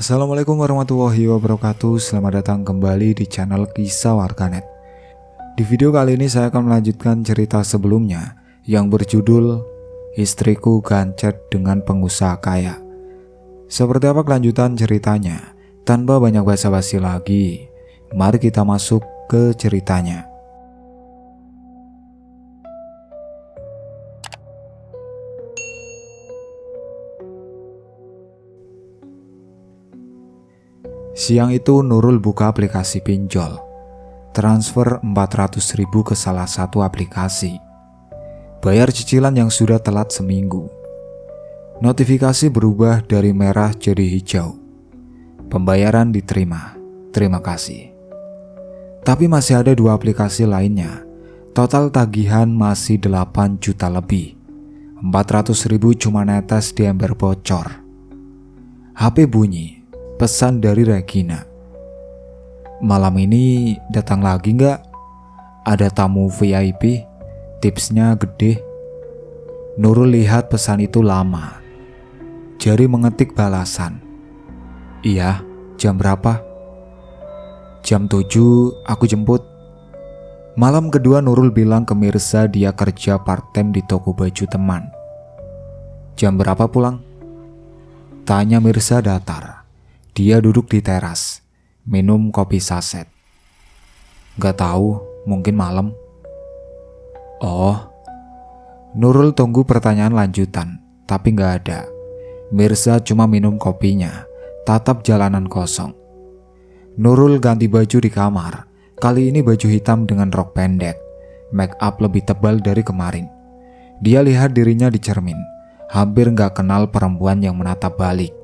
Assalamualaikum warahmatullahi wabarakatuh. Selamat datang kembali di channel Kisah Warganet. Di video kali ini saya akan melanjutkan cerita sebelumnya yang berjudul Istriku Gancet dengan Pengusaha Kaya. Seperti apa kelanjutan ceritanya? Tanpa banyak basa-basi lagi, mari kita masuk ke ceritanya. Siang itu Nurul buka aplikasi pinjol, transfer 400.000 ke salah satu aplikasi, bayar cicilan yang sudah telat seminggu. Notifikasi berubah dari merah jadi hijau. Pembayaran diterima, terima kasih. Tapi masih ada dua aplikasi lainnya. Total tagihan masih 8 juta lebih. 400.000 cuma netes di ember bocor. HP bunyi. Pesan dari Regina. Malam ini datang lagi nggak? Ada tamu VIP, tipsnya gede. Nurul lihat pesan itu lama. Jari mengetik balasan. Iya, jam berapa? Jam 7, aku jemput. Malam kedua Nurul bilang ke Mirza dia kerja part-time di toko baju teman. Jam berapa pulang? Tanya Mirza datar. Dia duduk di teras, minum kopi saset. Gak tahu, mungkin malam. Oh, Nurul tunggu pertanyaan lanjutan, tapi gak ada. Mirza cuma minum kopinya, tatap jalanan kosong. Nurul ganti baju di kamar, kali ini baju hitam dengan rok pendek. Make up lebih tebal dari kemarin. Dia lihat dirinya di cermin, hampir gak kenal perempuan yang menatap balik.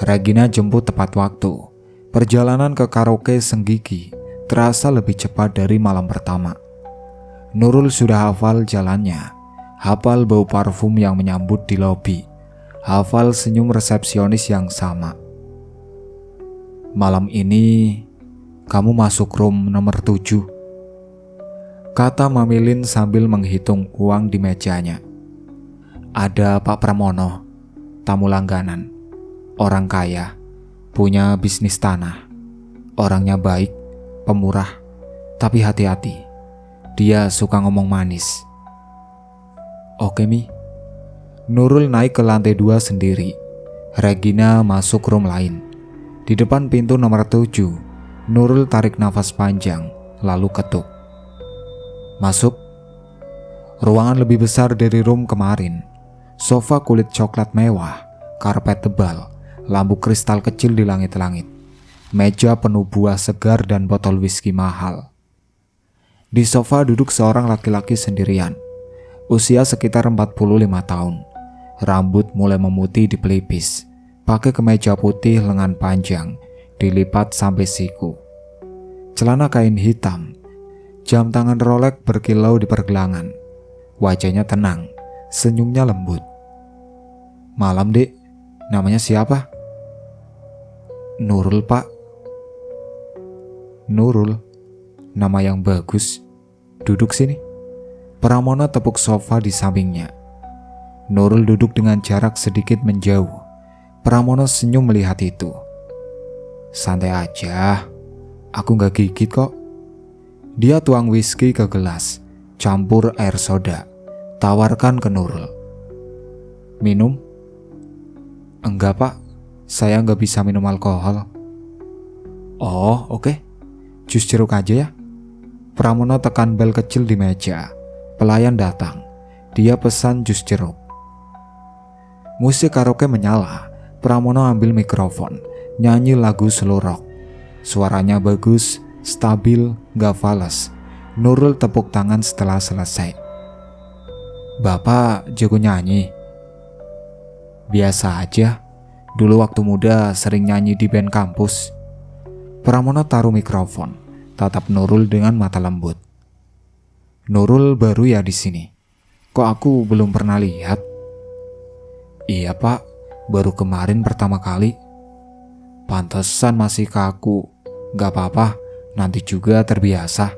Regina jemput tepat waktu. Perjalanan ke karaoke Senggigi terasa lebih cepat dari malam pertama. Nurul sudah hafal jalannya, hafal bau parfum yang menyambut di lobi, hafal senyum resepsionis yang sama. Malam ini kamu masuk room nomor 7, kata Mamilin sambil menghitung uang di mejanya. Ada Pak Pramono, tamu langganan. Orang kaya, punya bisnis tanah. Orangnya baik, pemurah, tapi hati-hati. Dia suka ngomong manis. Oke Mi. Nurul naik ke lantai 2 sendiri. Regina masuk room lain. Di depan pintu nomor 7, Nurul tarik nafas panjang, lalu ketuk. Masuk. Ruangan lebih besar dari room kemarin. Sofa kulit coklat mewah, karpet tebal, lampu kristal kecil di langit-langit, meja penuh buah segar dan botol whisky mahal. Di sofa duduk seorang laki-laki sendirian, usia sekitar 45 tahun. Rambut mulai memutih di pelipis, pakai kemeja putih lengan panjang, dilipat sampai siku. Celana kain hitam, jam tangan Rolex berkilau di pergelangan. Wajahnya tenang, senyumnya lembut. Malam dek, namanya siapa? Nurul pak. Nurul, nama yang bagus. Duduk sini. Pramono tepuk sofa di sampingnya. Nurul duduk dengan jarak sedikit menjauh. Pramono senyum melihat itu. Santai aja, aku gak gigit kok. Dia tuang whisky ke gelas, campur air soda, tawarkan ke Nurul. Minum? Enggak pak, saya nggak bisa minum alkohol. Oh oke. Jus jeruk aja ya. Pramono tekan bel kecil di meja. Pelayan datang. Dia pesan jus jeruk. Musik karaoke menyala. Pramono ambil mikrofon, nyanyi lagu slow rock. Suaranya bagus, stabil, gak fales. Nurul tepuk tangan setelah selesai. Bapak jago nyanyi? Biasa aja. Dulu waktu muda sering nyanyi di band kampus. Pramono taruh mikrofon, tatap Nurul dengan mata lembut. Nurul baru ya di sini. Kok aku belum pernah lihat? Iya pak, baru kemarin pertama kali. Pantesan masih kaku. Gak apa-apa, nanti juga terbiasa.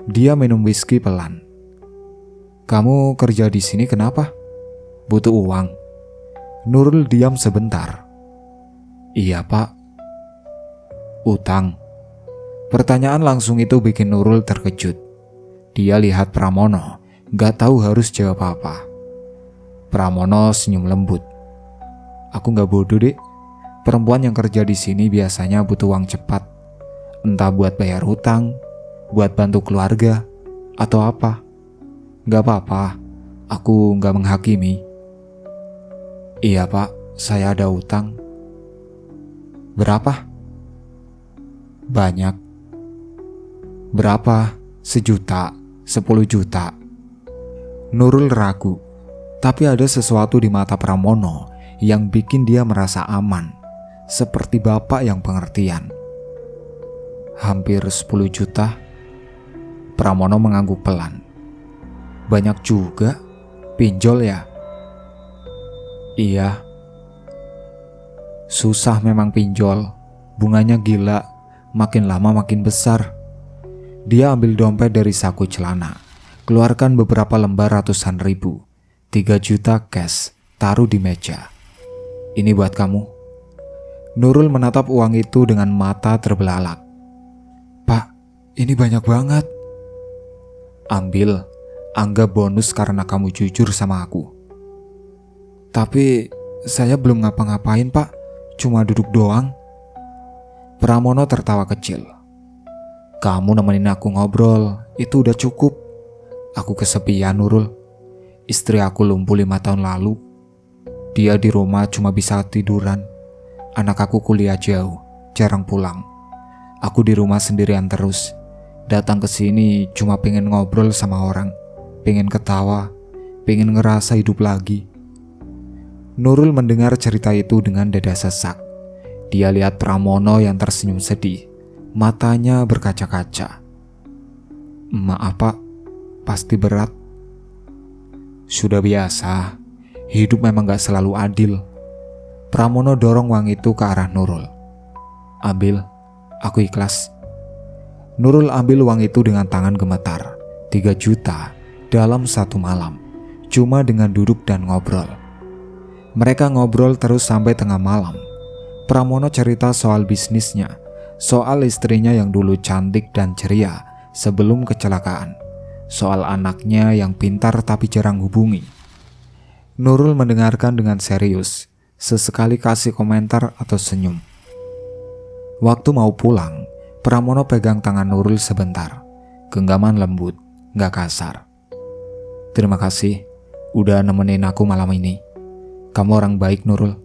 Dia minum whisky pelan. Kamu kerja di sini kenapa? Butuh uang. Nurul diam sebentar. Iya pak. Utang. Pertanyaan langsung itu bikin Nurul terkejut. Dia lihat Pramono, gak tahu harus jawab apa. Pramono senyum lembut. Aku gak bodoh dek. Perempuan yang kerja di sini biasanya butuh uang cepat. Entah buat bayar hutang, buat bantu keluarga, atau apa. Gak apa-apa, aku gak menghakimi. Iya pak, saya ada utang. Berapa? Banyak. Berapa? 1 juta, 10 juta. Nurul ragu, tapi ada sesuatu di mata Pramono yang bikin dia merasa aman, seperti bapak yang pengertian. Hampir 10 juta. Pramono mengangguk pelan. Banyak juga, pinjol ya? Iya. Susah memang pinjol, bunganya gila, makin lama makin besar. Dia ambil dompet dari saku celana, keluarkan beberapa lembar ratusan ribu, 3 juta cash, taruh di meja. Ini buat kamu. Nurul menatap uang itu dengan mata terbelalak. Pak, ini banyak banget. Ambil, anggap bonus karena kamu jujur sama aku. Tapi saya belum ngapa-ngapain pak, cuma duduk doang. Pramono tertawa kecil. Kamu nemenin aku ngobrol, itu udah cukup. Aku kesepian Nurul. Istri aku lumpuh 5 tahun lalu. Dia di rumah cuma bisa tiduran. Anak aku kuliah jauh, jarang pulang. Aku di rumah sendirian terus. Datang ke sini cuma pengen ngobrol sama orang, pengen ketawa, pengen ngerasa hidup lagi. Nurul mendengar cerita itu dengan dada sesak. Dia lihat Pramono yang tersenyum sedih, matanya berkaca-kaca. Maaf pak, pasti berat. Sudah biasa, hidup memang gak selalu adil. Pramono dorong uang itu ke arah Nurul. Ambil, aku ikhlas. Nurul ambil uang itu dengan tangan gemetar. 3 juta dalam 1 malam, cuma dengan duduk dan ngobrol. Mereka ngobrol terus sampai tengah malam. Pramono cerita soal bisnisnya, soal istrinya yang dulu cantik dan ceria sebelum kecelakaan, soal anaknya yang pintar tapi jarang hubungi. Nurul mendengarkan dengan serius, sesekali kasih komentar atau senyum. Waktu mau pulang, Pramono pegang tangan Nurul sebentar, genggaman lembut, gak kasar. Terima kasih, udah nemenin aku malam ini. Kamu orang baik Nurul,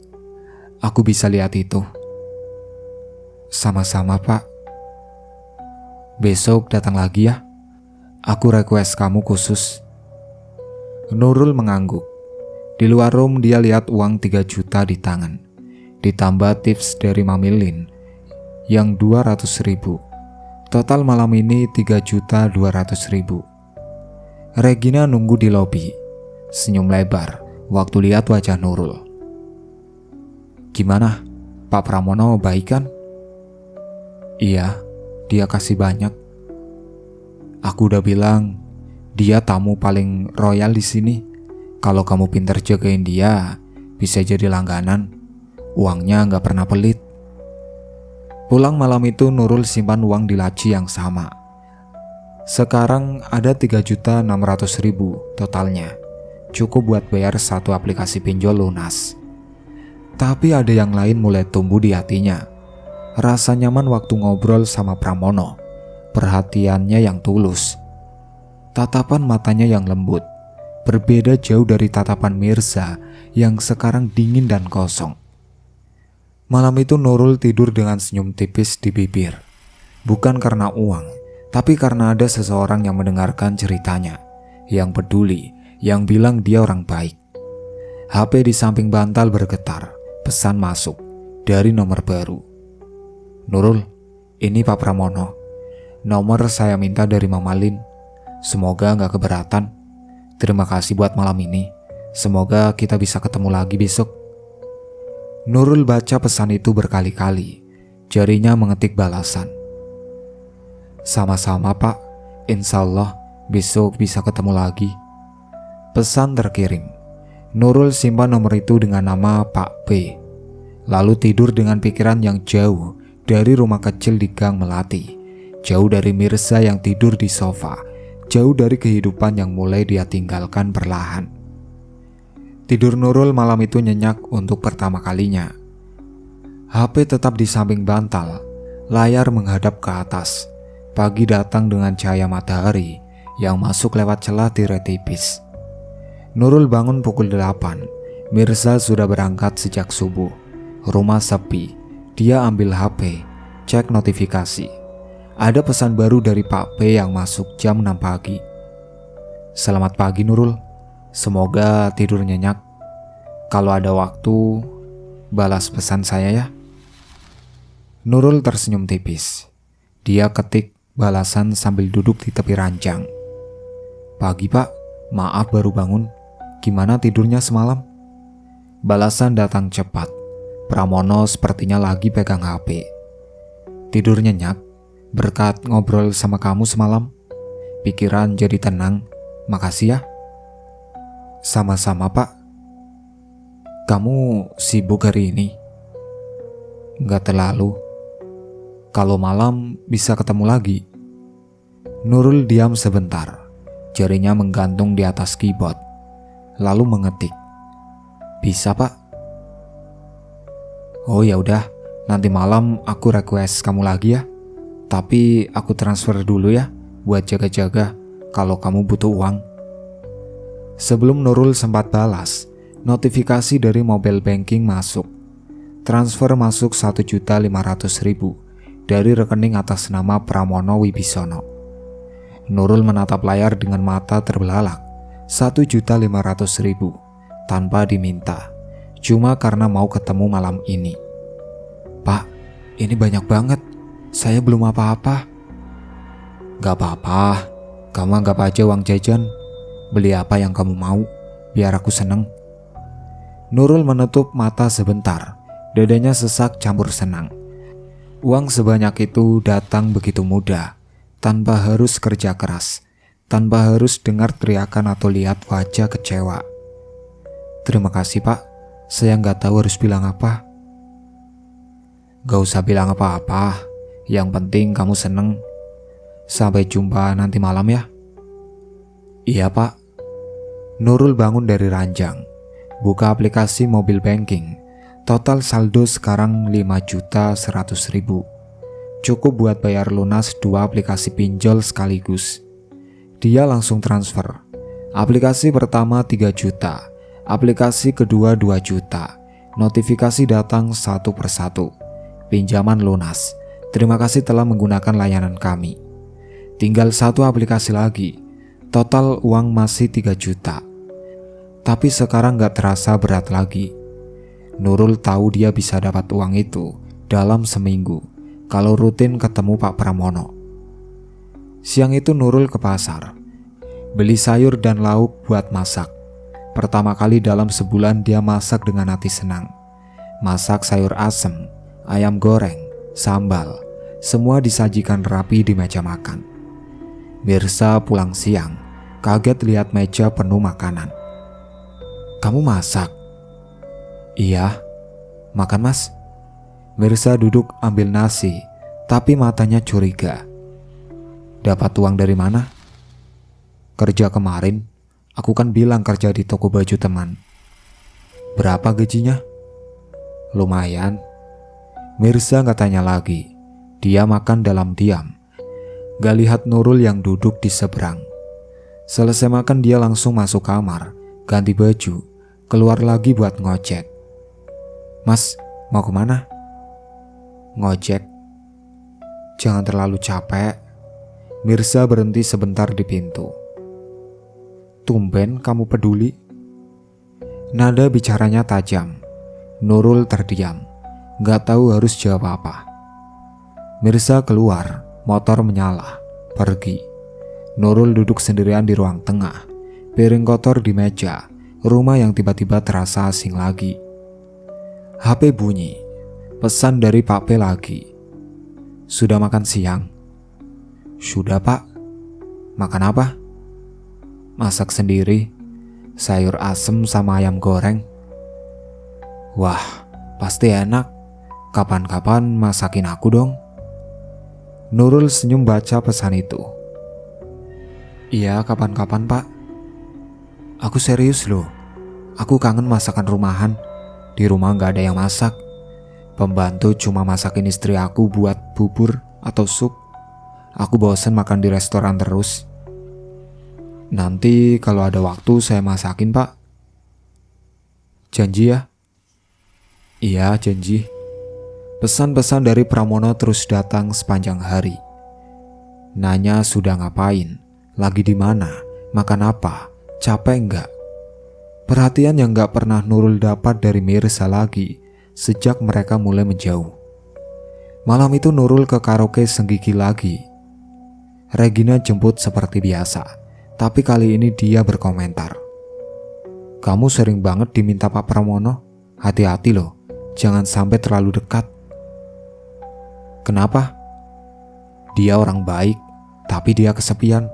aku bisa lihat itu. Sama-sama pak. Besok datang lagi ya, aku request kamu khusus. Nurul mengangguk. Di luar room dia lihat uang 3 juta di tangan, ditambah tips dari Mamilin yang 200 ribu. Total malam ini 3.200.000. Regina nunggu di lobi, senyum lebar waktu lihat wajah Nurul. Gimana? Pak Pramono baik kan? Iya, dia kasih banyak. Aku udah bilang, dia tamu paling royal di sini. Kalau kamu pintar jagain dia, bisa jadi langganan. Uangnya gak pernah pelit. Pulang malam itu Nurul simpan uang di laci yang sama. Sekarang ada 3.600.000 totalnya. Cukup buat bayar 1 aplikasi pinjol lunas. Tapi ada yang lain mulai tumbuh di hatinya. Rasa nyaman waktu ngobrol sama Pramono. Perhatiannya yang tulus. Tatapan matanya yang lembut. Berbeda jauh dari tatapan Mirza yang sekarang dingin dan kosong. Malam itu Nurul tidur dengan senyum tipis di bibir. Bukan karena uang, tapi karena ada seseorang yang mendengarkan ceritanya, yang peduli, yang bilang dia orang baik. HP di samping bantal bergetar, pesan masuk dari nomor baru. Nurul, ini Pak Pramono. Nomor saya minta dari Mama Lin. Semoga gak keberatan. Terima kasih buat malam ini. Semoga kita bisa ketemu lagi besok. Nurul baca pesan itu berkali-kali. Jarinya mengetik balasan. Sama-sama pak, insya Allah besok bisa ketemu lagi. Pesan terkirim. Nurul simpan nomor itu dengan nama Pak B. lalu tidur dengan pikiran yang jauh dari rumah kecil di Gang Melati, jauh dari Mirza yang tidur di sofa, jauh dari kehidupan yang mulai dia tinggalkan perlahan. Tidur Nurul malam itu nyenyak untuk pertama kalinya. HP tetap di samping bantal, layar menghadap ke atas. Pagi datang dengan cahaya matahari yang masuk lewat celah tirai tipis. Nurul bangun pukul 8. Mirza sudah berangkat sejak subuh. Rumah sepi. Dia ambil HP, cek notifikasi. Ada pesan baru dari Pak P yang masuk jam 6 pagi. Selamat pagi Nurul. Semoga tidur nyenyak. Kalau ada waktu, balas pesan saya ya. Nurul tersenyum tipis. Dia ketik balasan sambil duduk di tepi ranjang. Pagi Pak, maaf baru bangun. Gimana tidurnya semalam? Balasan datang cepat. Pramono sepertinya lagi pegang HP. Tidur nyenyak berkat ngobrol sama kamu semalam. Pikiran jadi tenang. Makasih ya. Sama-sama Pak. Kamu sibuk hari ini? Nggak terlalu. Kalau malam bisa ketemu lagi. Nurul diam sebentar. Jarinya menggantung di atas keyboard. Lalu mengetik. Bisa Pak? Oh ya udah, nanti malam aku request kamu lagi ya. Tapi aku transfer dulu ya buat jaga-jaga kalau kamu butuh uang. Sebelum Nurul sempat balas, notifikasi dari mobile banking masuk. Transfer masuk 1.500.000 dari rekening atas nama Pramono Wibisono. Nurul menatap layar dengan mata terbelalak. 1.500.000 tanpa diminta, cuma karena mau ketemu malam ini. Pak, ini banyak banget. Saya belum apa-apa. Gak apa-apa, kamu anggap aja uang jajan. Beli apa yang kamu mau, biar aku seneng. Nurul menutup mata sebentar. Dadanya sesak campur senang. Uang sebanyak itu datang begitu mudah, tanpa harus kerja keras, tanpa harus dengar teriakan atau lihat wajah kecewa. Terima kasih Pak, saya nggak tahu harus bilang apa. Gak usah bilang apa-apa, yang penting kamu seneng. Sampai jumpa nanti malam ya. Iya Pak. Nurul bangun dari ranjang, buka aplikasi mobile banking. Total saldo sekarang 5.100.000. Cukup buat bayar lunas 2 aplikasi pinjol sekaligus. Dia langsung transfer. Aplikasi pertama 3 juta, aplikasi kedua 2 juta. Notifikasi datang satu persatu. Pinjaman lunas. Terima kasih telah menggunakan layanan kami. Tinggal 1 aplikasi lagi. Total uang masih 3 juta. Tapi sekarang gak terasa berat lagi. Nurul tahu dia bisa dapat uang itu dalam seminggu kalau rutin ketemu Pak Pramono. Siang itu Nurul ke pasar, beli sayur dan lauk buat masak. Pertama kali dalam sebulan dia masak dengan hati senang. Masak sayur asem, ayam goreng, sambal, semua disajikan rapi di meja makan. Mirza pulang siang, kaget lihat meja penuh makanan. Kamu masak? Iya, makan mas. Mirza duduk ambil nasi, tapi matanya curiga. Dapat uang dari mana? Kerja kemarin, aku kan bilang kerja di toko baju teman. Berapa gajinya? Lumayan. Mirza gak tanya lagi. Dia makan dalam diam. Gak lihat Nurul yang duduk di seberang. Selesai makan dia langsung masuk kamar, ganti baju, keluar lagi buat ngojek. Mas, mau kemana? Ngojek. Jangan terlalu capek. Mirza berhenti sebentar di pintu. Tumben kamu peduli. Nada bicaranya tajam. Nurul terdiam, gak tahu harus jawab apa. Mirza keluar, motor menyala, pergi. Nurul duduk sendirian di ruang tengah. Piring kotor di meja, rumah yang tiba-tiba terasa asing lagi. HP bunyi, pesan dari Pak P lagi. Sudah makan siang? Sudah Pak. Makan apa? Masak sendiri, sayur asem sama ayam goreng. Wah, Pasti enak. Kapan-kapan masakin aku dong. Nurul senyum baca pesan itu. Iya, kapan-kapan Pak. Aku serius loh. Aku kangen masakan rumahan. Di rumah gak ada yang masak. Pembantu cuma masakin istri aku buat bubur atau sup. Aku bosan makan di restoran terus. Nanti kalau ada waktu saya masakin Pak. Janji ya? Iya, janji. Pesan-pesan dari Pramono terus datang sepanjang hari. Nanya sudah ngapain, lagi di mana, makan apa, capek enggak. Perhatian yang gak pernah Nurul dapat dari Mirza lagi sejak mereka mulai menjauh. Malam itu Nurul ke karaoke Senggigi lagi. Regina jemput seperti biasa, tapi kali ini dia berkomentar. Kamu sering banget diminta Pak Pramono, hati-hati loh, jangan sampai terlalu dekat. Kenapa? Dia orang baik, tapi dia kesepian.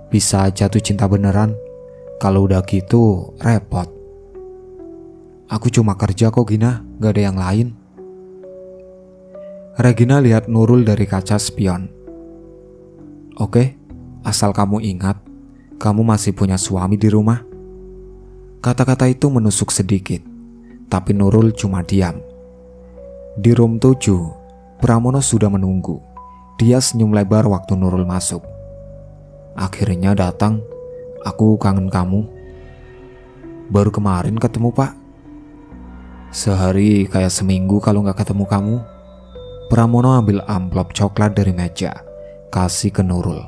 Bisa jatuh cinta beneran. Kalau udah gitu, repot. Aku cuma kerja kok Gina, gak ada yang lain. Regina lihat Nurul dari kaca spion. Oke, asal kamu ingat, kamu masih punya suami di rumah. Kata-kata itu menusuk sedikit, tapi Nurul cuma diam. Di room 7, Pramono sudah menunggu. Dia senyum lebar waktu Nurul masuk. Akhirnya datang, aku kangen kamu. Baru kemarin ketemu Pak. Sehari kayak seminggu kalau gak ketemu kamu. Pramono ambil amplop coklat dari meja, kasih ke Nurul.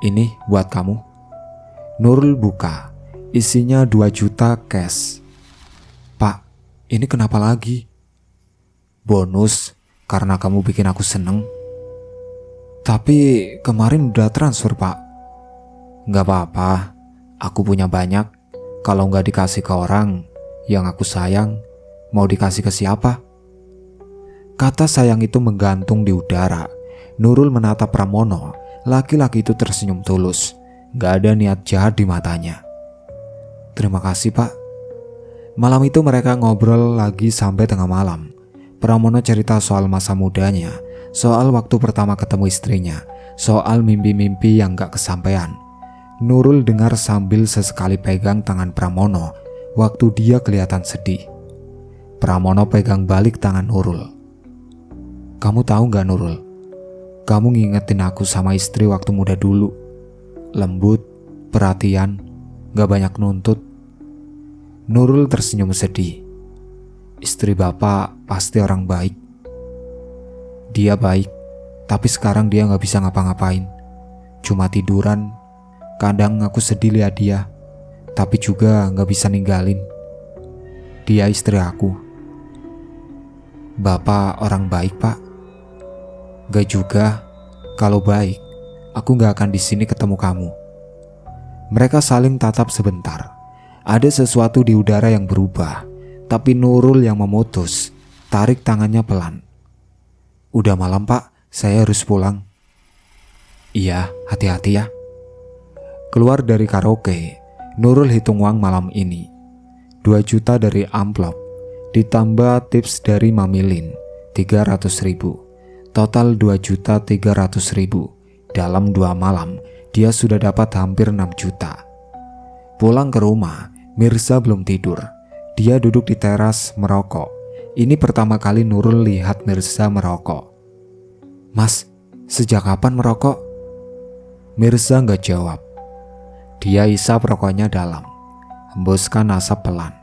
Ini buat kamu. Nurul buka, isinya 2 juta cash. Pak, ini kenapa lagi? Bonus, karena kamu bikin aku seneng. Tapi kemarin udah transfer Pak. Gak apa-apa, aku punya banyak. Kalau gak dikasih ke orang yang aku sayang, mau dikasih ke siapa? Kata sayang itu menggantung di udara. Nurul menatap Pramono. Laki-laki itu tersenyum tulus. Gak ada niat jahat di matanya. Terima kasih Pak. Malam itu mereka ngobrol lagi sampai tengah malam. Pramono cerita soal masa mudanya, soal waktu pertama ketemu istrinya, soal mimpi-mimpi yang gak kesampaian. Nurul dengar sambil sesekali pegang tangan Pramono waktu dia kelihatan sedih. Pramono pegang balik tangan Nurul. Kamu tahu gak Nurul? Kamu ngingetin aku sama istri waktu muda dulu. Lembut, perhatian, gak banyak nuntut. Nurul tersenyum sedih. Istri Bapak pasti orang baik. Dia baik, tapi sekarang dia gak bisa ngapa-ngapain. Cuma tiduran. Kadang aku sedih lihat dia, tapi juga gak bisa ninggalin. Dia istri aku. Bapak orang baik Pak? Gak juga. Kalau baik, aku gak akan di sini ketemu kamu. Mereka saling tatap sebentar. Ada sesuatu di udara yang berubah. Tapi Nurul yang memutus, tarik tangannya pelan. Udah malam Pak, saya harus pulang. Iya, hati-hati ya. Keluar dari karaoke, Nurul hitung uang malam ini. 2 juta dari amplop, ditambah tips dari Mamilin, 300.000. Total 2.300.000. Dalam 2 malam, dia sudah dapat hampir 6 juta. Pulang ke rumah, Mirza belum tidur. Dia duduk di teras merokok. Ini pertama kali Nurul lihat Mirza merokok. Mas, sejak kapan merokok? Mirza gak jawab. Dia isap rokoknya dalam, hembuskan asap pelan.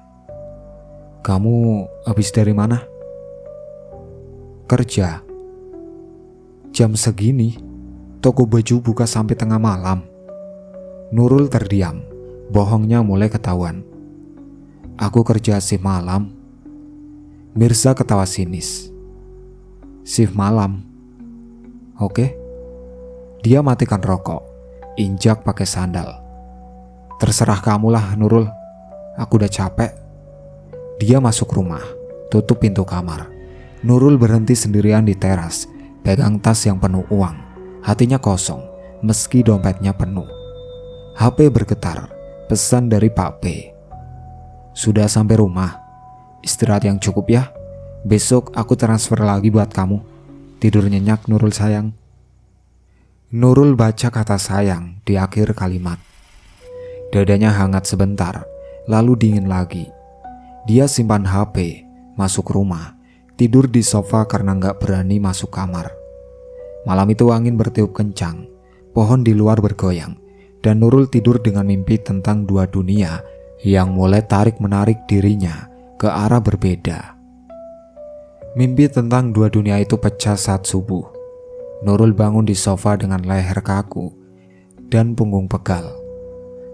Kamu habis dari mana? Kerja. Jam segini, toko baju buka sampai tengah malam. Nurul terdiam, bohongnya mulai ketahuan. Aku kerja shift malam. Mirza ketawa sinis. Shift malam. Oke. Dia matikan rokok, injak pakai sandal. Terserah kamulah Nurul. Aku udah capek. Dia masuk rumah, tutup pintu kamar. Nurul berhenti sendirian di teras, pegang tas yang penuh uang. Hatinya kosong, meski dompetnya penuh. HP bergetar, pesan dari Pak P. Sudah sampai rumah. Istirahat yang cukup ya. Besok aku transfer lagi buat kamu. Tidur nyenyak Nurul sayang. Nurul baca kata sayang di akhir kalimat. Dadanya hangat sebentar, lalu dingin lagi. Dia simpan HP, masuk rumah, tidur di sofa karena gak berani masuk kamar. Malam itu angin bertiup kencang, pohon di luar bergoyang, dan Nurul tidur dengan mimpi tentang dua dunia yang mulai tarik-menarik dirinya ke arah berbeda. Mimpi tentang dua dunia itu pecah saat subuh. Nurul bangun di sofa dengan leher kaku dan punggung pegal.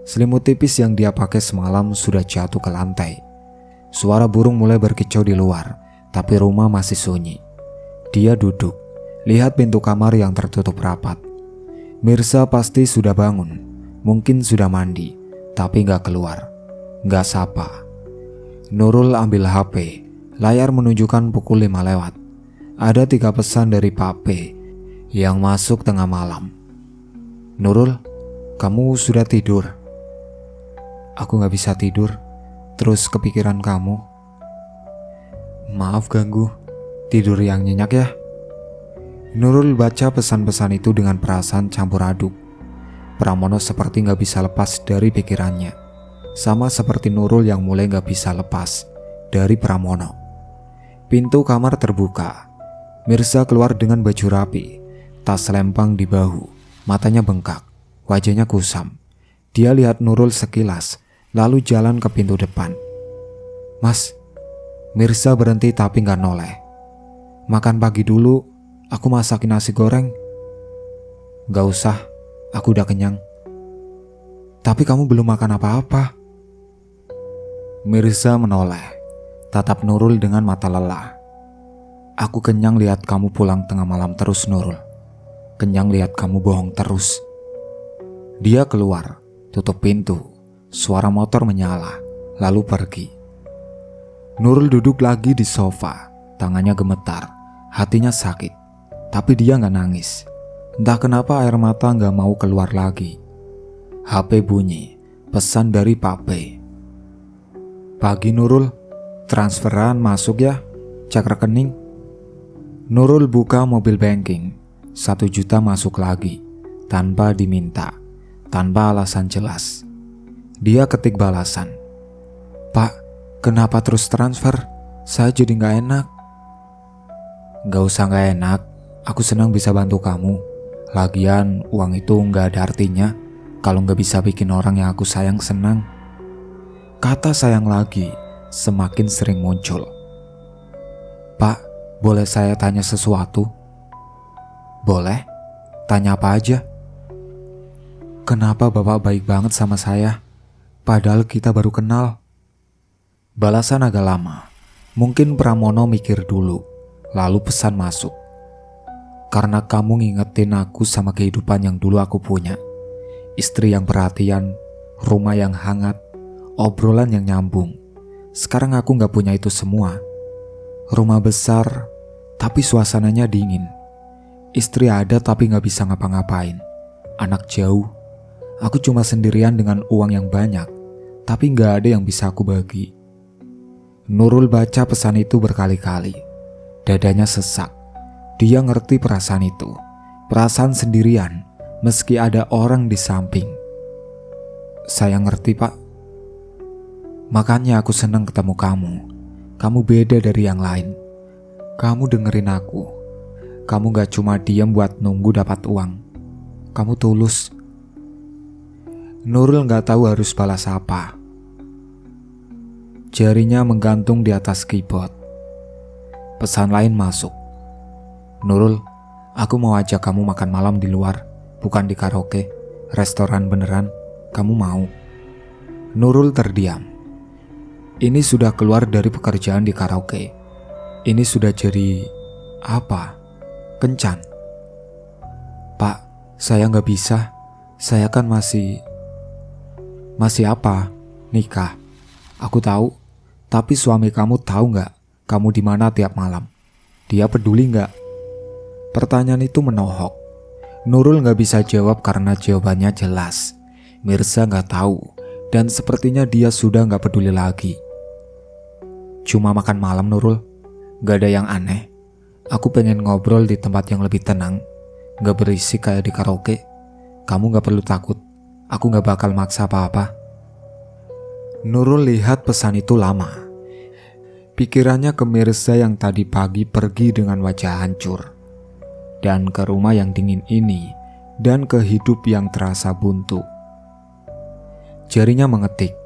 Selimut tipis yang dia pakai semalam sudah jatuh ke lantai. Suara burung mulai berkicau di luar, tapi rumah masih sunyi. Dia duduk, lihat pintu kamar yang tertutup rapat. Mirza pasti sudah bangun, mungkin sudah mandi, tapi gak keluar, gak sapa. Nurul ambil HP, layar menunjukkan pukul 5 lewat. Ada 3 pesan dari Pak P yang masuk tengah malam. Nurul, kamu sudah tidur? Aku gak bisa tidur, terus kepikiran kamu. Maaf ganggu, tidur yang nyenyak ya. Nurul baca pesan-pesan itu dengan perasaan campur aduk. Pramono seperti gak bisa lepas dari pikirannya, sama seperti Nurul yang mulai gak bisa lepas dari Pramono. Pintu kamar terbuka. Mirza keluar dengan baju rapi, tas selempang di bahu, matanya bengkak, wajahnya kusam. Dia lihat Nurul sekilas, lalu jalan ke pintu depan. Mas, Mirza berhenti tapi gak noleh. Makan pagi dulu, aku masakin nasi goreng. Gak usah, aku udah kenyang. Tapi kamu belum makan apa-apa. Mirza menoleh, tatap Nurul dengan mata lelah. Aku kenyang lihat kamu pulang tengah malam terus Nurul. Kenyang lihat kamu bohong terus. Dia keluar, tutup pintu. Suara motor menyala, lalu pergi. Nurul duduk lagi di sofa, tangannya gemetar, hatinya sakit. Tapi dia gak nangis. Entah kenapa air mata gak mau keluar lagi. HP bunyi, pesan dari Pak P. Pagi Nurul, transferan masuk ya, cek rekening. Nurul buka mobil banking, 1 juta masuk lagi, tanpa diminta, tanpa alasan jelas. Dia ketik balasan. Pak, kenapa terus transfer? Saya jadi gak enak. Gak usah gak enak, aku senang bisa bantu kamu. Lagian uang itu gak ada artinya kalau gak bisa bikin orang yang aku sayang senang. Kata sayang lagi semakin sering muncul. Pak, boleh saya tanya sesuatu? Boleh, tanya apa aja. Kenapa Bapak baik banget sama saya? Padahal kita baru kenal. Balasan agak lama. Mungkin Pramono mikir dulu, lalu pesan masuk. Karena kamu ngingetin aku sama kehidupan yang dulu aku punya. Istri yang perhatian, rumah yang hangat, obrolan yang nyambung. Sekarang aku gak punya itu semua. Rumah besar, tapi suasananya dingin. Istri ada tapi gak bisa ngapa-ngapain. Anak jauh. Aku cuma sendirian dengan uang yang banyak, tapi gak ada yang bisa aku bagi. Nurul baca pesan itu berkali-kali. Dadanya sesak. Dia ngerti perasaan itu. Perasaan sendirian, meski ada orang di samping. Saya ngerti, Pak. Makanya aku senang ketemu kamu. Kamu beda dari yang lain. Kamu dengerin aku. Kamu gak cuma diam buat nunggu dapat uang. Kamu tulus. Nurul gak tahu harus balas apa. Jarinya menggantung di atas keyboard. Pesan lain masuk. Nurul, aku mau ajak kamu makan malam di luar, bukan di karaoke, restoran beneran. Kamu mau? Nurul terdiam. Ini sudah keluar dari pekerjaan di karaoke. Ini sudah jadi apa? Kencan. Pak, saya gak bisa. Saya kan masih apa? Nikah. Aku tahu. Tapi suami kamu tahu gak kamu di mana tiap malam? Dia peduli gak? Pertanyaan itu menohok. Nurul gak bisa jawab karena jawabannya jelas. Mirza gak tahu. Dan sepertinya dia sudah gak peduli lagi. Cuma makan malam Nurul. Gak ada yang aneh. Aku pengen ngobrol di tempat yang lebih tenang, gak berisik kayak di karaoke. Kamu gak perlu takut, aku gak bakal maksa apa-apa. Nurul lihat pesan itu lama. Pikirannya ke Mirza yang tadi pagi pergi dengan wajah hancur, dan ke rumah yang dingin ini, dan ke hidup yang terasa buntu. Jarinya mengetik,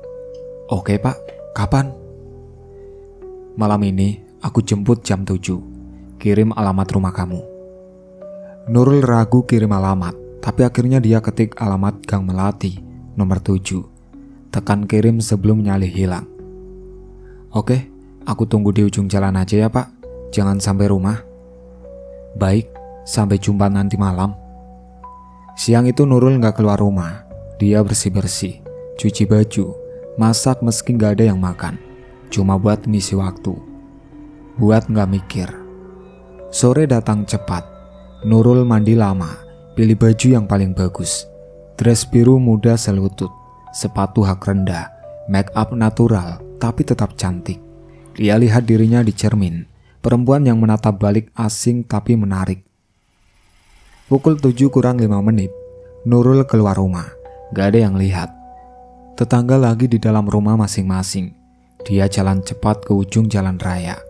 "Oke pak, kapan?" "Malam ini aku jemput jam 7. Kirim alamat rumah kamu." Nurul ragu kirim alamat, tapi akhirnya dia ketik alamat Gang Melati, nomor 7. Tekan kirim sebelum nyali hilang. "Oke, aku tunggu di ujung jalan aja ya pak, jangan sampai rumah." "Baik, sampai jumpa nanti malam." Siang itu Nurul gak keluar rumah. Dia bersih-bersih, cuci baju, masak meski gak ada yang makan. Cuma buat ngisi waktu, buat gak mikir. Sore datang cepat. Nurul mandi lama, pilih baju yang paling bagus. Dress biru muda selutut, sepatu hak rendah, make up natural tapi tetap cantik. Dia lihat dirinya di cermin, perempuan yang menatap balik asing tapi menarik. Pukul 7 kurang 5 menit, Nurul keluar rumah. Gak ada yang lihat. Tetangga lagi di dalam rumah masing-masing. Dia jalan cepat ke ujung jalan raya.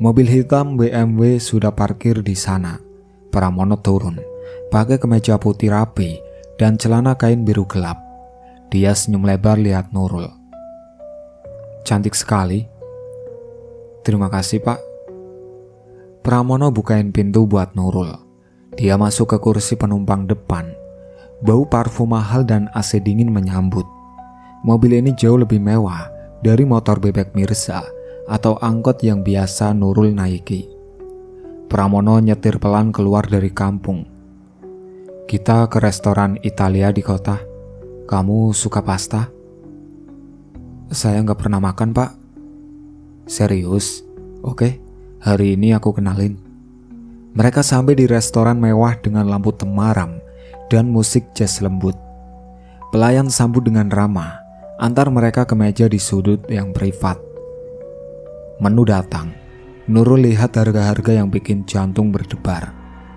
Mobil hitam BMW sudah parkir di sana. Pramono turun, pakai kemeja putih rapi dan celana kain biru gelap. Dia senyum lebar lihat Nurul. "Cantik sekali." "Terima kasih pak." Pramono bukain pintu buat Nurul. Dia masuk ke kursi penumpang depan. Bau parfum mahal dan AC dingin menyambut. Mobil ini jauh lebih mewah dari motor bebek Mirza atau angkot yang biasa Nurul naiki. Pramono nyetir pelan keluar dari kampung. "Kita ke restoran Italia di kota. Kamu suka pasta?" "Saya gak pernah makan pak." "Serius? Oke, hari ini aku kenalin." Mereka sampai di restoran mewah dengan lampu temaram dan musik jazz lembut. Pelayan sambut dengan ramah, antar mereka ke meja di sudut yang privat. Menu datang. Nurul lihat harga-harga yang bikin jantung berdebar.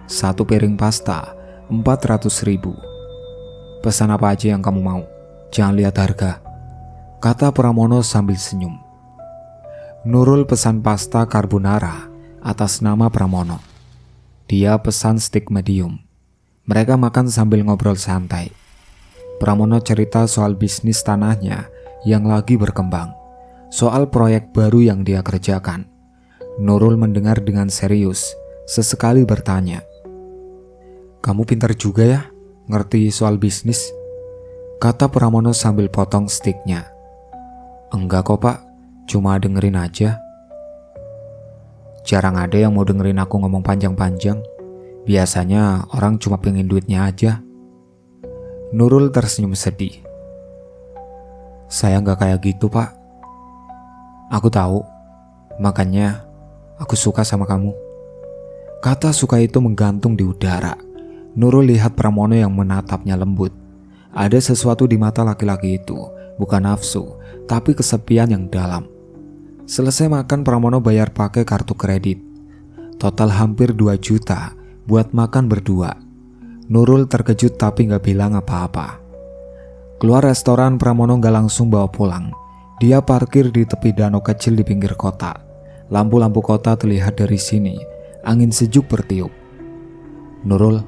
1 piring pasta, 400.000. "Pesan apa aja yang kamu mau, jangan lihat harga," kata Pramono sambil senyum. Nurul pesan pasta carbonara atas nama Pramono. Dia pesan steak medium. Mereka makan sambil ngobrol santai. Pramono cerita soal bisnis tanahnya yang lagi berkembang, soal proyek baru yang dia kerjakan. Nurul mendengar dengan serius, sesekali bertanya, "Kamu pintar juga ya, ngerti soal bisnis?" kata Pramono sambil potong steaknya. "Enggak kok pak, cuma dengerin aja." "Jarang ada yang mau dengerin aku ngomong panjang-panjang. Biasanya orang cuma pengen duitnya aja." Nurul tersenyum sedih. "Saya gak kayak gitu pak. Aku tahu, makanya aku suka sama kamu." Kata suka itu menggantung di udara. Nurul lihat Pramono yang menatapnya lembut. Ada sesuatu di mata laki-laki itu, bukan nafsu, tapi kesepian yang dalam. Selesai makan, Pramono bayar pakai kartu kredit. Total hampir 2 juta buat makan berdua. Nurul terkejut tapi gak bilang apa-apa. Keluar restoran, Pramono gak langsung bawa pulang. Dia parkir di tepi danau kecil di pinggir kota. Lampu-lampu kota terlihat dari sini. Angin sejuk bertiup. "Nurul,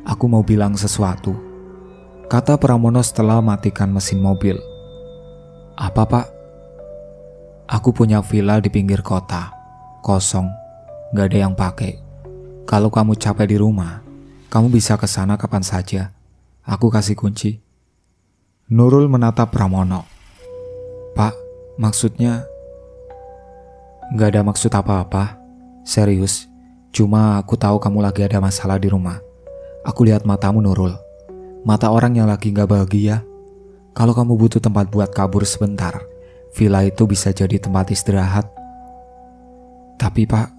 aku mau bilang sesuatu," kata Pramono setelah matikan mesin mobil. "Apa pak?" "Aku punya villa di pinggir kota, kosong, gak ada yang pakai. Kalau kamu capek di rumah, kamu bisa ke sana kapan saja. Aku kasih kunci." Nurul menatap Pramono. "Pak, maksudnya..." "Gak ada maksud apa-apa, serius. Cuma aku tahu kamu lagi ada masalah di rumah. Aku lihat matamu Nurul, mata orang yang lagi gak bahagia. Kalau kamu butuh tempat buat kabur sebentar, villa itu bisa jadi tempat istirahat." "Tapi pak..."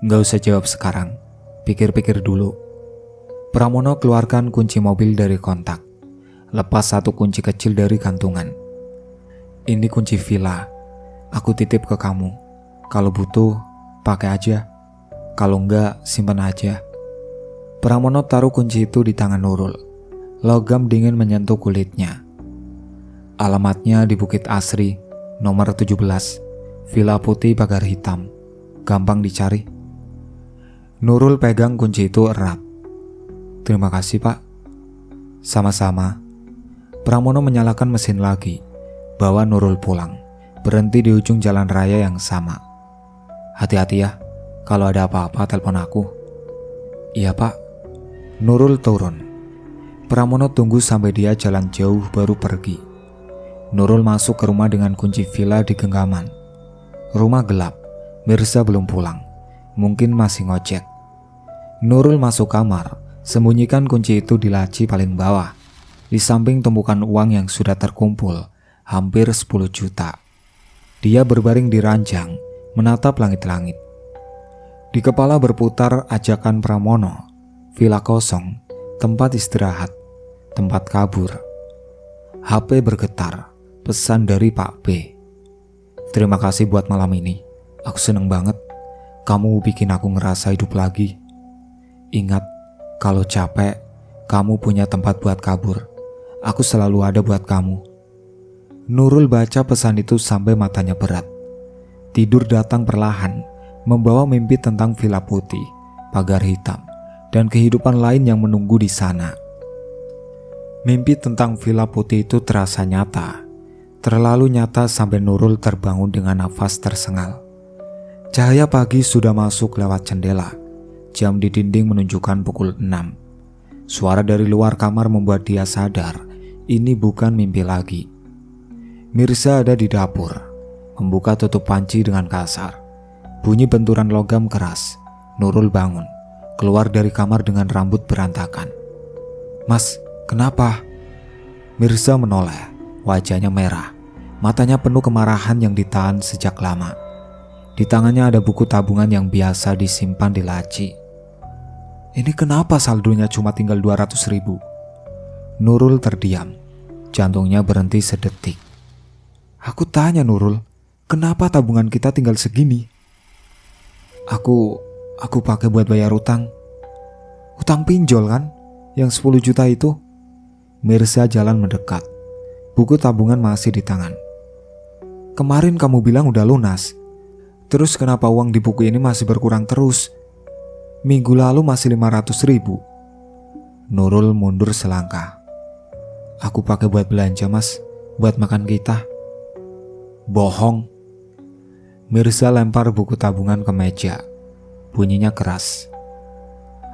"Gak usah jawab sekarang, pikir-pikir dulu." Pramono keluarkan kunci mobil dari kontak, lepas 1 kunci kecil dari kantungan. "Ini kunci villa, aku titip ke kamu. Kalau butuh, pakai aja. Kalau enggak, simpan aja. Pramono taruh kunci itu di tangan Nurul. Logam dingin menyentuh kulitnya. Alamatnya di Bukit Asri, nomor 17, Villa Putih Pagar Hitam. Gampang dicari. Nurul pegang kunci itu erat. Terima kasih, Pak. Sama-sama. Pramono menyalakan mesin lagi, bawa Nurul pulang. Berhenti di ujung jalan raya yang sama. Hati-hati ya, kalau ada apa-apa telepon aku. Iya, Pak. Nurul turun. Pramono tunggu sampai dia jalan jauh baru pergi. Nurul masuk ke rumah dengan kunci villa di genggaman. Rumah gelap, Mirza belum pulang. Mungkin masih ngojek. Nurul masuk kamar, sembunyikan kunci itu di laci paling bawah, di samping tumpukan uang yang sudah terkumpul, hampir 10 juta. Dia berbaring di ranjang, menatap langit-langit. Di kepala berputar ajakan Pramono, villa kosong, tempat istirahat, tempat kabur. HP bergetar, pesan dari Pak B. Terima kasih buat malam ini. Aku seneng banget. Kamu bikin aku ngerasa hidup lagi. Ingat, kalau capek, kamu punya tempat buat kabur. Aku selalu ada buat kamu. Nurul baca pesan itu sampai matanya berat. Tidur datang perlahan, membawa mimpi tentang Villa Putih, Pagar Hitam, dan kehidupan lain yang menunggu di sana. Mimpi tentang Villa Putih itu terasa nyata. Terlalu nyata sampai Nurul terbangun dengan nafas tersengal. Cahaya pagi sudah masuk lewat jendela. Jam di dinding menunjukkan pukul 6. Suara dari luar kamar membuat dia sadar ini bukan mimpi lagi. Mirza ada di dapur, membuka tutup panci dengan kasar. Bunyi benturan logam keras. Nurul bangun, keluar dari kamar dengan rambut berantakan. Mas, kenapa? Mirza menoleh, wajahnya merah. Matanya penuh kemarahan yang ditahan sejak lama. Di tangannya ada buku tabungan yang biasa disimpan di laci. Ini kenapa saldonya cuma tinggal 200 ribu? Nurul terdiam. Jantungnya berhenti sedetik. Aku tanya Nurul, kenapa tabungan kita tinggal segini? Aku pakai buat bayar utang. Utang pinjol kan? Yang 10 juta itu? Mirza jalan mendekat. Buku tabungan masih di tangan. Kemarin kamu bilang udah lunas. Terus kenapa uang di buku ini masih berkurang terus? Minggu lalu masih 500 ribu. Nurul mundur selangkah. Aku pakai buat belanja mas, buat makan kita. Bohong. Mirza lempar buku tabungan ke meja. Bunyinya keras.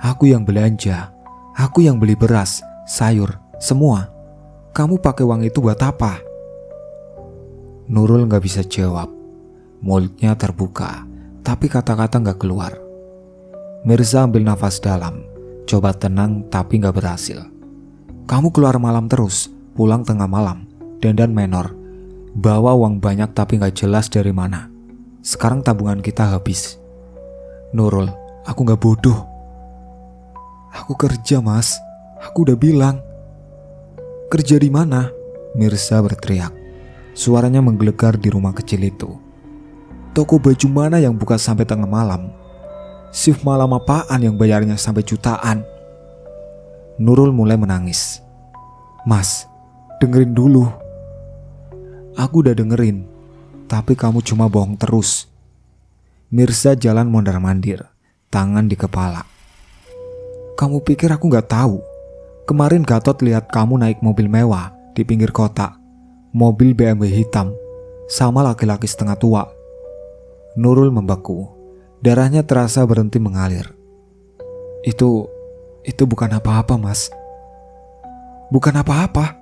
Aku yang belanja, aku yang beli beras, sayur, semua. Kamu pakai uang itu buat apa? Nurul gak bisa jawab. Mulutnya terbuka, tapi kata-kata gak keluar. Mirza ambil nafas dalam, coba tenang tapi gak berhasil. Kamu keluar malam terus, pulang tengah malam, dandan menor, bawa uang banyak tapi gak jelas dari mana. Sekarang tabungan kita habis. Nurul, aku gak bodoh. Aku kerja mas, aku udah bilang. Kerja di mana? Mirza berteriak. Suaranya menggelegar di rumah kecil itu. Toko baju mana yang buka sampai tengah malam? Shift malam apaan yang bayarnya sampai jutaan? Nurul mulai menangis. Mas, dengerin dulu. Aku udah dengerin, tapi kamu cuma bohong terus. Mirza jalan mondar-mandir, tangan di kepala. Kamu pikir aku gak tahu? Kemarin Gatot lihat kamu naik mobil mewah di pinggir kota. Mobil BMW hitam, sama laki-laki setengah tua. Nurul membeku. Darahnya terasa berhenti mengalir. Itu bukan apa-apa mas. Bukan apa-apa.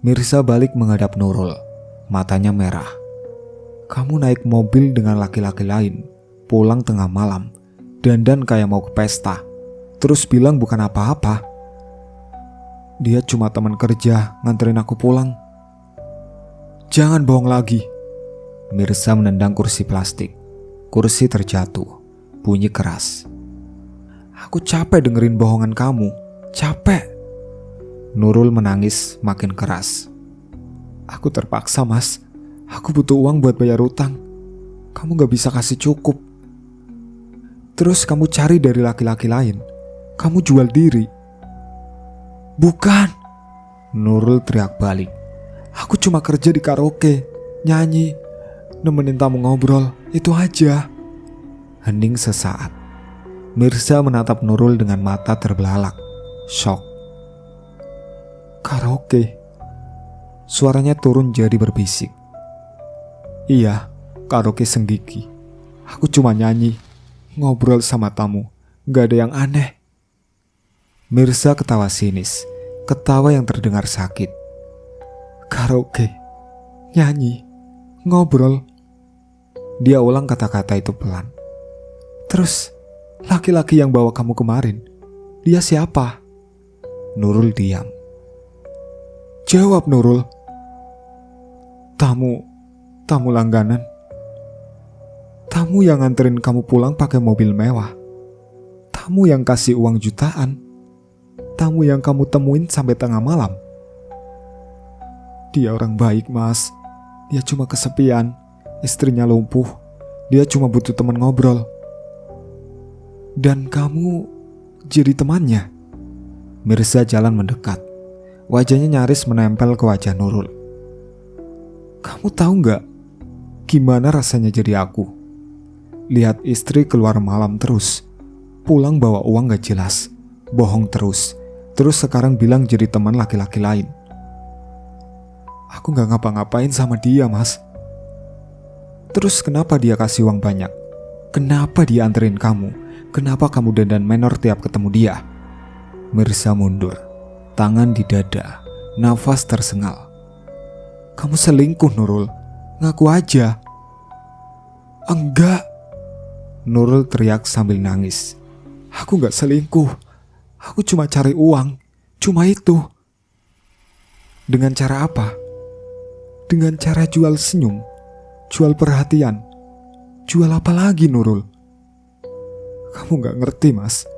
Mirza balik menghadap Nurul. Matanya merah. Kamu naik mobil dengan laki-laki lain, pulang tengah malam, dandan kayak mau ke pesta, terus bilang bukan apa-apa. Dia cuma teman kerja nganterin aku pulang. Jangan bohong lagi. Mirza menendang kursi plastik. Kursi terjatuh. Bunyi keras. Aku capek dengerin bohongan kamu. Capek. Nurul menangis makin keras. Aku terpaksa mas. Aku butuh uang buat bayar utang. Kamu gak bisa kasih cukup. Terus kamu cari dari laki-laki lain. Kamu jual diri. Bukan, Nurul teriak balik. Aku cuma kerja di karaoke, nyanyi, nemenin tamu ngobrol, itu aja. Hening sesaat. Mirza menatap Nurul dengan mata terbelalak, shock. Karaoke. Suaranya turun jadi berbisik. Iya, karaoke Senggigi. Aku cuma nyanyi, ngobrol sama tamu, gak ada yang aneh. Mirza ketawa sinis, ketawa yang terdengar sakit. Karaoke, nyanyi, ngobrol. Dia ulang kata-kata itu pelan. Terus, laki-laki yang bawa kamu kemarin, dia siapa? Nurul diam. Jawab, Nurul. Tamu langganan. Tamu yang nganterin kamu pulang pakai mobil mewah. Tamu yang kasih uang jutaan. Tamu yang kamu temuin sampai tengah malam. Dia orang baik, Mas. Dia cuma kesepian. Istrinya lumpuh. Dia cuma butuh teman ngobrol. Dan kamu jadi temannya. Mirza jalan mendekat. Wajahnya nyaris menempel ke wajah Nurul. Kamu tahu gak gimana rasanya jadi aku? Lihat istri keluar malam terus, pulang bawa uang gak jelas, bohong terus sekarang bilang jadi teman laki-laki lain. Aku gak ngapa-ngapain sama dia, Mas. Terus kenapa dia kasih uang banyak? Kenapa dia anterin kamu? Kenapa kamu dandan menor tiap ketemu dia? Mirza mundur, tangan di dada, nafas tersengal. Kamu selingkuh, Nurul. Ngaku aja. Enggak, Nurul teriak sambil nangis. Aku gak selingkuh. Aku cuma cari uang. Cuma itu. Dengan cara apa? Dengan cara jual senyum, jual perhatian. Jual apa lagi, Nurul? Kamu gak ngerti, Mas.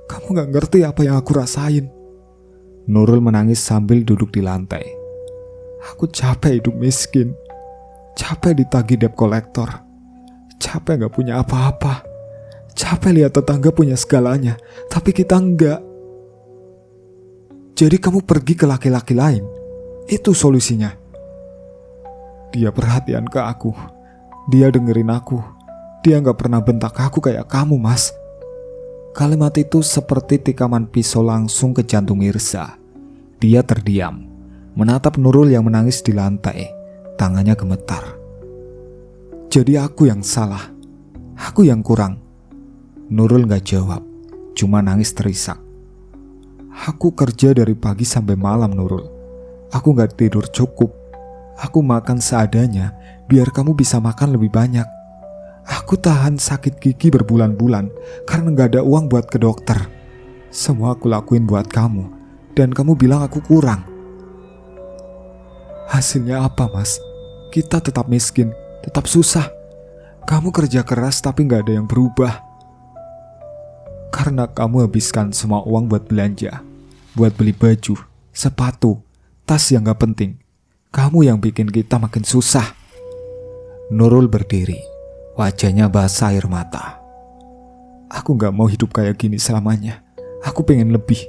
Kamu gak ngerti apa yang aku rasain. Nurul menangis sambil duduk di lantai. Aku capek hidup miskin. Capek ditagih debt kolektor. Capek gak punya apa-apa. Capek lihat tetangga punya segalanya, tapi kita enggak. Jadi kamu pergi ke laki-laki lain. Itu solusinya. Dia perhatian ke aku. Dia dengerin aku. Dia gak pernah bentak aku kayak kamu, Mas. Kalimat itu seperti tikaman pisau langsung ke jantung Mirza. Dia terdiam, menatap Nurul yang menangis di lantai. Tangannya gemetar. Jadi aku yang salah. Aku yang kurang. Nurul gak jawab, cuma nangis terisak. Aku kerja dari pagi sampai malam, Nurul. Aku gak tidur cukup. Aku makan seadanya biar kamu bisa makan lebih banyak. Aku tahan sakit gigi berbulan-bulan karena gak ada uang buat ke dokter. Semua aku lakuin buat kamu, dan kamu bilang aku kurang. Hasilnya apa, Mas? Kita tetap miskin, tetap susah. Kamu kerja keras tapi gak ada yang berubah. Karena kamu habiskan semua uang buat belanja, buat beli baju, sepatu, tas yang gak penting. Kamu yang bikin kita makin susah. Nurul berdiri, wajahnya basah air mata. Aku gak mau hidup kayak gini selamanya. Aku pengen lebih.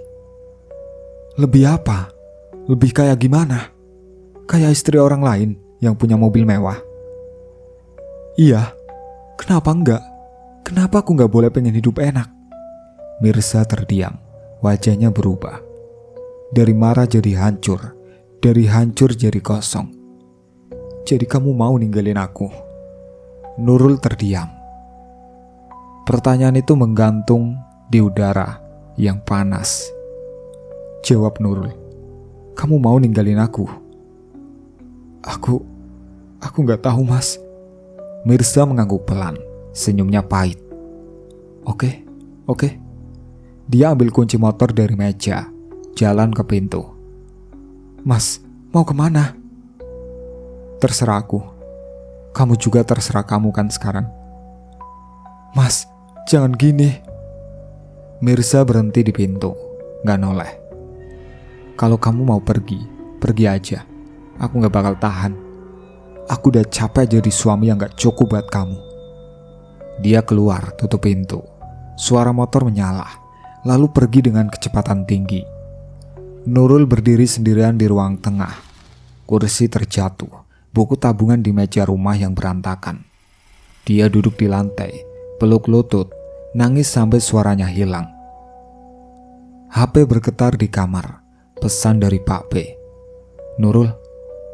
Lebih apa? Lebih kayak gimana? Kayak istri orang lain yang punya mobil mewah. Iya, kenapa enggak? Kenapa aku gak boleh pengen hidup enak? Mirza terdiam, wajahnya berubah. Dari marah jadi hancur, dari hancur jadi kosong. Jadi kamu mau ninggalin aku? Nurul terdiam. Pertanyaan itu menggantung di udara yang panas. Jawab, Nurul. Kamu mau ninggalin aku? Aku gak tahu, Mas. Mirza mengangguk pelan, senyumnya pahit. Oke. Dia ambil kunci motor dari meja, jalan ke pintu. Mas, mau kemana? Terserah aku. Kamu juga terserah kamu kan sekarang. Mas, jangan gini. Mirza berhenti di pintu, gak noleh. Kalau kamu mau pergi, pergi aja. Aku gak bakal tahan. Aku udah capek jadi suami yang gak cukup buat kamu. Dia keluar, tutup pintu, suara motor menyala, lalu pergi dengan kecepatan tinggi. Nurul berdiri sendirian di ruang tengah. Kursi terjatuh, buku tabungan di meja rumah yang berantakan. Dia duduk di lantai, peluk lutut, nangis sampai suaranya hilang. HP bergetar di kamar, pesan dari Pak B. Nurul,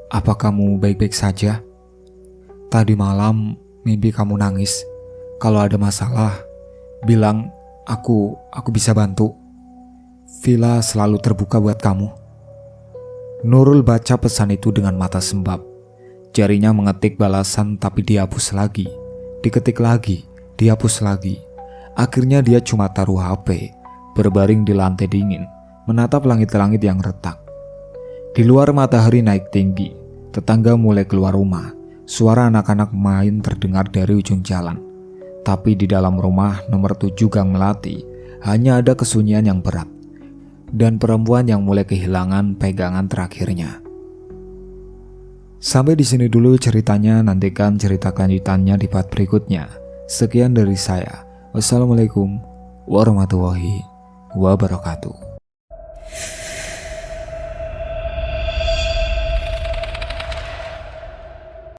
apa kamu baik-baik saja? Tadi malam mimpi kamu nangis. Kalau ada masalah, bilang aku bisa bantu. Villa selalu terbuka buat kamu. Nurul baca pesan itu dengan mata sembab. Jarinya mengetik balasan tapi dihapus lagi. Diketik lagi, dihapus lagi. Akhirnya dia cuma taruh HP, berbaring di lantai dingin, menatap langit-langit yang retak. Di luar matahari naik tinggi, tetangga mulai keluar rumah. Suara anak-anak main terdengar dari ujung jalan. Tapi di dalam rumah nomor 7 Gang Melati, hanya ada kesunyian yang berat. Dan perempuan yang mulai kehilangan pegangan terakhirnya. Sampai di sini dulu ceritanya, nantikan cerita kelanjutannya di part berikutnya. Sekian dari saya. Wassalamualaikum warahmatullahi wabarakatuh.